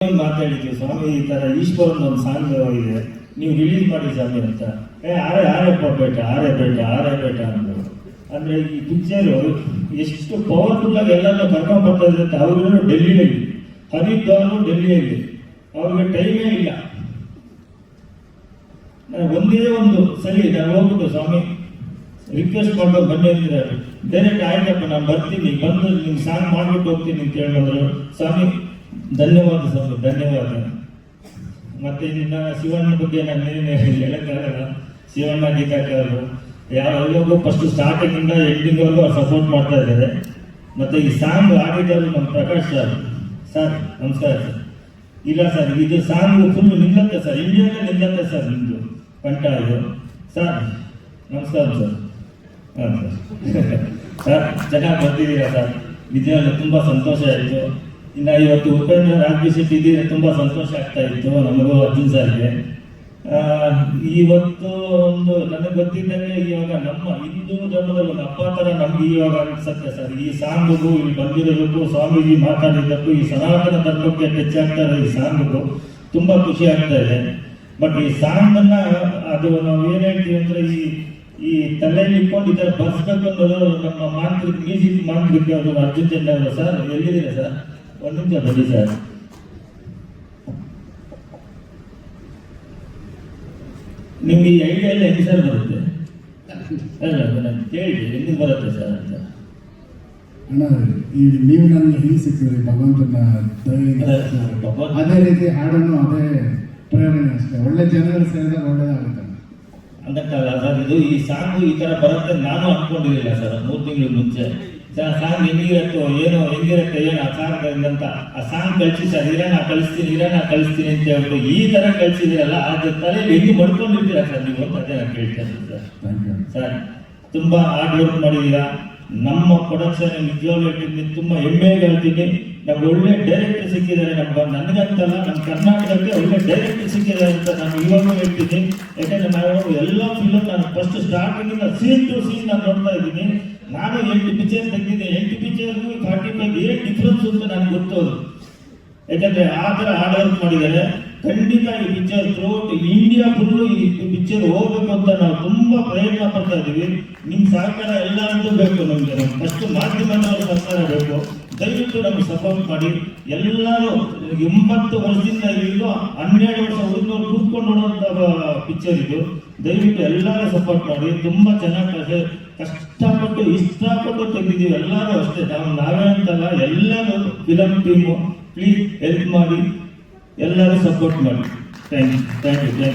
ಒಂದು ಮಾತಾಡಿದ್ವಿ, ಸ್ವಾಮಿ ಈ ಥರ ಈಶ್ವರನ ಒಂದು ಸಾಂಗ್ ಇದೆ, ನೀವು ರಿಲೀಸ್ ಮಾಡಿ ಸ್ವಾಮಿ ಅಂತ. ಆರೇ ಬೇಟ ಅಂದರು. ಅಂದರೆ ಈ ಪಿಕ್ಚರು ಎಷ್ಟು ಪವರ್ಫುಲ್ಲಾಗಿ ಎಲ್ಲರೂ ಕರ್ಕೊಂಡು ಬರ್ತಾ ಇದ್ರೆ ಅಂತ. ಅವ್ರಿಗೂ ಡೆಲ್ಲಿಯಲ್ಲಿ, ಹರಿದ್ದವರು ಡೆಲ್ಲಿಯಲ್ಲಿ, ಅವ್ರಿಗೆ ಟೈಮೇ ಇಲ್ಲ. ಒಂದೇ ಒಂದು ಸರಿ ನಾನು ಹೋಗ್ಬಿಟ್ಟು ಸ್ವಾಮಿ ರಿಕ್ವೆಸ್ಟ್ ಮಾಡ್ಕೊಂಡು ಬನ್ನಿ ಅಂದ್ರೆ ಡೈರೆಕ್ಟ್ ಆಯ್ತಪ್ಪ ನಾನು ಬರ್ತೀನಿ, ಬಂದು ನಿಮ್ಗೆ ಸಾಂಗ್ ಮಾಡ್ಬಿಟ್ಟು ಹೋಗ್ತೀನಿ ಅಂತ ಹೇಳಿದ್ರು. ಸ್ವಾಮಿ ಧನ್ಯವಾದ ಸ್ವಾಮಿ, ಧನ್ಯವಾದ. ಮತ್ತೆ ಇನ್ನ ಶಿವಣ್ಣ ಬಗ್ಗೆ ನಾನು ಹೇಳಕ್ಕಾಗಲ್ಲ. ಶಿವಣ್ಣ ಗೀತಾಕಾರರು ಯಾವಾಗಲೂ ಫಸ್ಟ್ ಸ್ಟಾರ್ಟಿಂಗಿಂದ ಎಂಡಿಂಗ್ವರೆಗೂ ಅವ್ರು ಸಪೋರ್ಟ್ ಮಾಡ್ತಾ ಇದ್ದಾರೆ. ಮತ್ತು ಈ ಸಾಂಗ್ ಆಡಿದವರು ನಮ್ಮ ಪ್ರಕಾಶ್ ಸರ್ ನಮಸ್ಕಾರ ಸರ್. ಇಲ್ಲ ಸರ್, ಇದು ಸಾಂಗ್ ಫುಲ್ ನಿಲ್ಲತ್ತೆ ಸರ್, ಇಂಡಿಯಾಗೆ ನಿಲ್ಲತ್ತೆ ಸರ್ ನಿಮ್ಮದು ಕಂಠ ಇದು ಸರ್. ನಮಸ್ಕಾರ ಸರ್. ಹಾಂ ಸರ್, ಚೆನ್ನಾಗಿ ಬರ್ತಿದ್ದೀರಾ ಸರ್. ನಿಜವಾಗ್ಲೂ ತುಂಬ ಸಂತೋಷ ಆಯಿತು. ಇನ್ನು ಇವತ್ತು ಉಪೇಂದ್ರ ರಾಜ್ಯಶೆಟ್ಟಿ ಇದ್ದಿದ್ರೆ ತುಂಬ ಸಂತೋಷ ಆಗ್ತಾ ಇತ್ತು ನಮಗೂ, ಅರ್ಜುನ್ ಸರ್ಗೆ. ಇವತ್ತು ಒಂದು ನನಗೆ ಗೊತ್ತಿದ್ದಂಗೆ ಇವಾಗ ನಮ್ಮ ಹಿಂದೂ ಧರ್ಮದಲ್ಲಿ ಒಂದು ಹಬ್ಬ ಥರ ನಮ್ಗೆ ಇವಾಗ ಅನ್ಸುತ್ತೆ ಸರ್. ಈ ಸಾಂಗಿಗೂ ಇಲ್ಲಿ ಬಂದಿರೋದಕ್ಕೂ ಸ್ವಾಮೀಜಿ ಮಾತಾಡಿದ್ದಕ್ಕೂ ಈ ಸನಾತನ ಧರ್ಮಕ್ಕೆ ಟಚ್ ಆಗ್ತಾ ಇರೋ ಈ ಸಾಂಗಿಗೂ ತುಂಬ ಖುಷಿ ಆಗ್ತಾ ಇದೆ. ಬಟ್ ಈ ಸಾಂಗನ್ನು ಅದು ನಾವು ಏನು ಹೇಳ್ತೀವಿ ಅಂದರೆ ಈ ತಲೆಯಲ್ಲಿ ಇಟ್ಕೊಂಡು ಈ ಥರ ಬರ್ಸ್ಬೇಕು ಅನ್ನೋದು ನಮ್ಮ ಮ್ಯೂಸಿಕ್ ಮಾಂತ್ರಿಕ ಅದು ಅರ್ಜುನ್ ಚಂದ್ರ ಸರ್. ಎಲ್ಲಿದ್ದೀರಾ ಸರ್? ಒಂದು ನಿಮಿಷ ಬನ್ನಿ ಸರ್. ನಿಮ್ಗೆ ಈ ಐಡಿಯಾ ಎಲ್ಲ ಹೆಂಗೆ ಸರ್ ಬರುತ್ತೆ? ಅಲ್ಲ ನಾನು ಕೇಳಿ ಹೆಂಗೆ ಬರುತ್ತೆ ಸರ್ ಅಂತ. ಅಣ್ಣ ಈಗ ನೀವು ನನಗೆ ಹಿಂಗೆ ಸಿಕ್ಕಿದ್ರಿ ಭಗವಂತನ ಅದೇ ರೀತಿ ಹಾಡನ್ನು ಅದೇ ಪ್ರೇರಣೆ ಅಷ್ಟೇ. ಒಳ್ಳೆ ಜನಗಳು ಸೇರಿದಾಗ ಒಳ್ಳೇದಾಗುತ್ತೆ ಅದಕ್ಕಲ್ಲ ಸರ್. ಇದು ಈ ಸಾಂಗು ಈ ಥರ ಬರುತ್ತೆ ನಾನು ಅನ್ಕೊಂಡಿರಲಿಲ್ಲ ಸರ್ 3 ತಿಂಗಳು ಮುಂಚೆ. ಸಾಂಗ್ ಹೆಂಗಿರತ್ತೋ ಹೆಂಗಿರುತ್ತೆ ಆ ಸಾಂಗ್ ಅಂತ ಆ ಸಾಂಗ್ ಕಳಿಸಿ ಸರ್, ನಾ ಕಳಿಸ್ತೀನಿ ಅಂತ ಹೇಳ್ಬಿಟ್ಟು ಈ ಥರ ಕಳಿಸಿದಿರಲ್ಲ, ಅದ್ರ ತಲೆಯಲ್ಲಿ ಹೆಂಗೆ ಮಾಡ್ಕೊಂಡಿರ್ತೀರಾ ಸರ್ ನೀವು ಅಂತ ಅದೇ ನಾನು ಕೇಳ್ತೇನೆ ಸರ್. ಸರ್ ತುಂಬ ಹಾರ್ಡ್ ವರ್ಕ್ ಮಾಡಿದ್ದೀರಾ. ನಮ್ಮ ಪ್ರೊಡಕ್ಷನ್ ನಿಜವಾಗ್ಲೂ ತುಂಬ ಹೆಮ್ಮೆ ಹೇಳ್ತೀನಿ. ನಮ್ಗೆ ಒಳ್ಳೆ ಡೈರೆಕ್ಟರ್ ಸಿಕ್ಕಿದ್ದಾರೆ, ನನಗಂತಲ್ಲ ನಮ್ಮ ಕರ್ನಾಟಕಕ್ಕೆ ಒಳ್ಳೆ ಡೈರೆಕ್ಟರ್ ಸಿಕ್ಕಿದ್ದಾರೆ ಅಂತ ನಾನು ಇವಾಗಲೂ ಹೇಳ್ತೀನಿ. ಯಾಕಂದರೆ ನಾವು ಎಲ್ಲ ಫಿಲಮ್ ನಾನು ಫಸ್ಟ್ ಸ್ಟಾರ್ಟಿಂಗಿಂದ ಸೀನ್ ಟು ಸೀನ್ ನಾನು ನೋಡ್ತಾ ಇದ್ದೀನಿ. ನಾನು 8 ಪಿಕ್ಚರ್ ತೆಗೆದಿದ್ದೆ. 8 ಪಿಕ್ಚರ್ಗೂ 45 ಏನು ಡಿಫ್ರೆನ್ಸ್ ಅಂತ ನನಗೆ ಗೊತ್ತೋದು. ಯಾಕಂದರೆ ಆ ಥರ ಹಾರ್ಡ್ ವರ್ಕ್ ಮಾಡಿದ್ದಾರೆ. ಖಂಡಿತ ಈ ಪಿಕ್ಚರ್ ಥ್ರೂಔಟ್ ಇಂಡಿಯಾ ಫುಲ್ಲು ಈ ಪಿಕ್ಚರ್ ಹೋಗ್ಬೇಕು ಅಂತ ನಾವು ತುಂಬ ಪ್ರಯತ್ನ ಪಡ್ತಾ ಇದ್ದೀವಿ. ನಿಮ್ಮ ಸಹಕಾರ ಎಲ್ಲರಿಗೂ ಬೇಕು. ನಮಗೆ ಫಸ್ಟ್ ಮಾಧ್ಯಮದವರ ಸಹಕಾರ ಬೇಕು. ದಯವಿಟ್ಟು ನಮಗೆ ಸಪೋರ್ಟ್ ಮಾಡಿ. ಎಲ್ಲರೂ 80 ವರ್ಷದಿಂದ ಇಲ್ಲೂ 12 ವರ್ಷ ಹುಡುಗರು ಕೂತ್ಕೊಂಡು ನೋಡುವಂಥ ಪಿಕ್ಚರ್ ಇದು. ದಯವಿಟ್ಟು ಎಲ್ಲರೂ ಸಪೋರ್ಟ್ ಮಾಡಿ. ತುಂಬ ಚೆನ್ನಾಗಿ ಕಷ್ಟಪಟ್ಟು ಇಷ್ಟಪಟ್ಟು ತೆಗೆದಿದ್ದೀವಿ. ಎಲ್ಲರೂ ಅಷ್ಟೇ, ನಾವೇ ಅಂತಲ್ಲ, ಎಲ್ಲರೂ ಫಿಲಮ್ ಟೀಮು ಪ್ಲೀಸ್ ಹೆಲ್ಪ್ ಮಾಡಿ, ಎಲ್ಲರೂ ಸಪೋರ್ಟ್ ಮಾಡಿ. Thank you.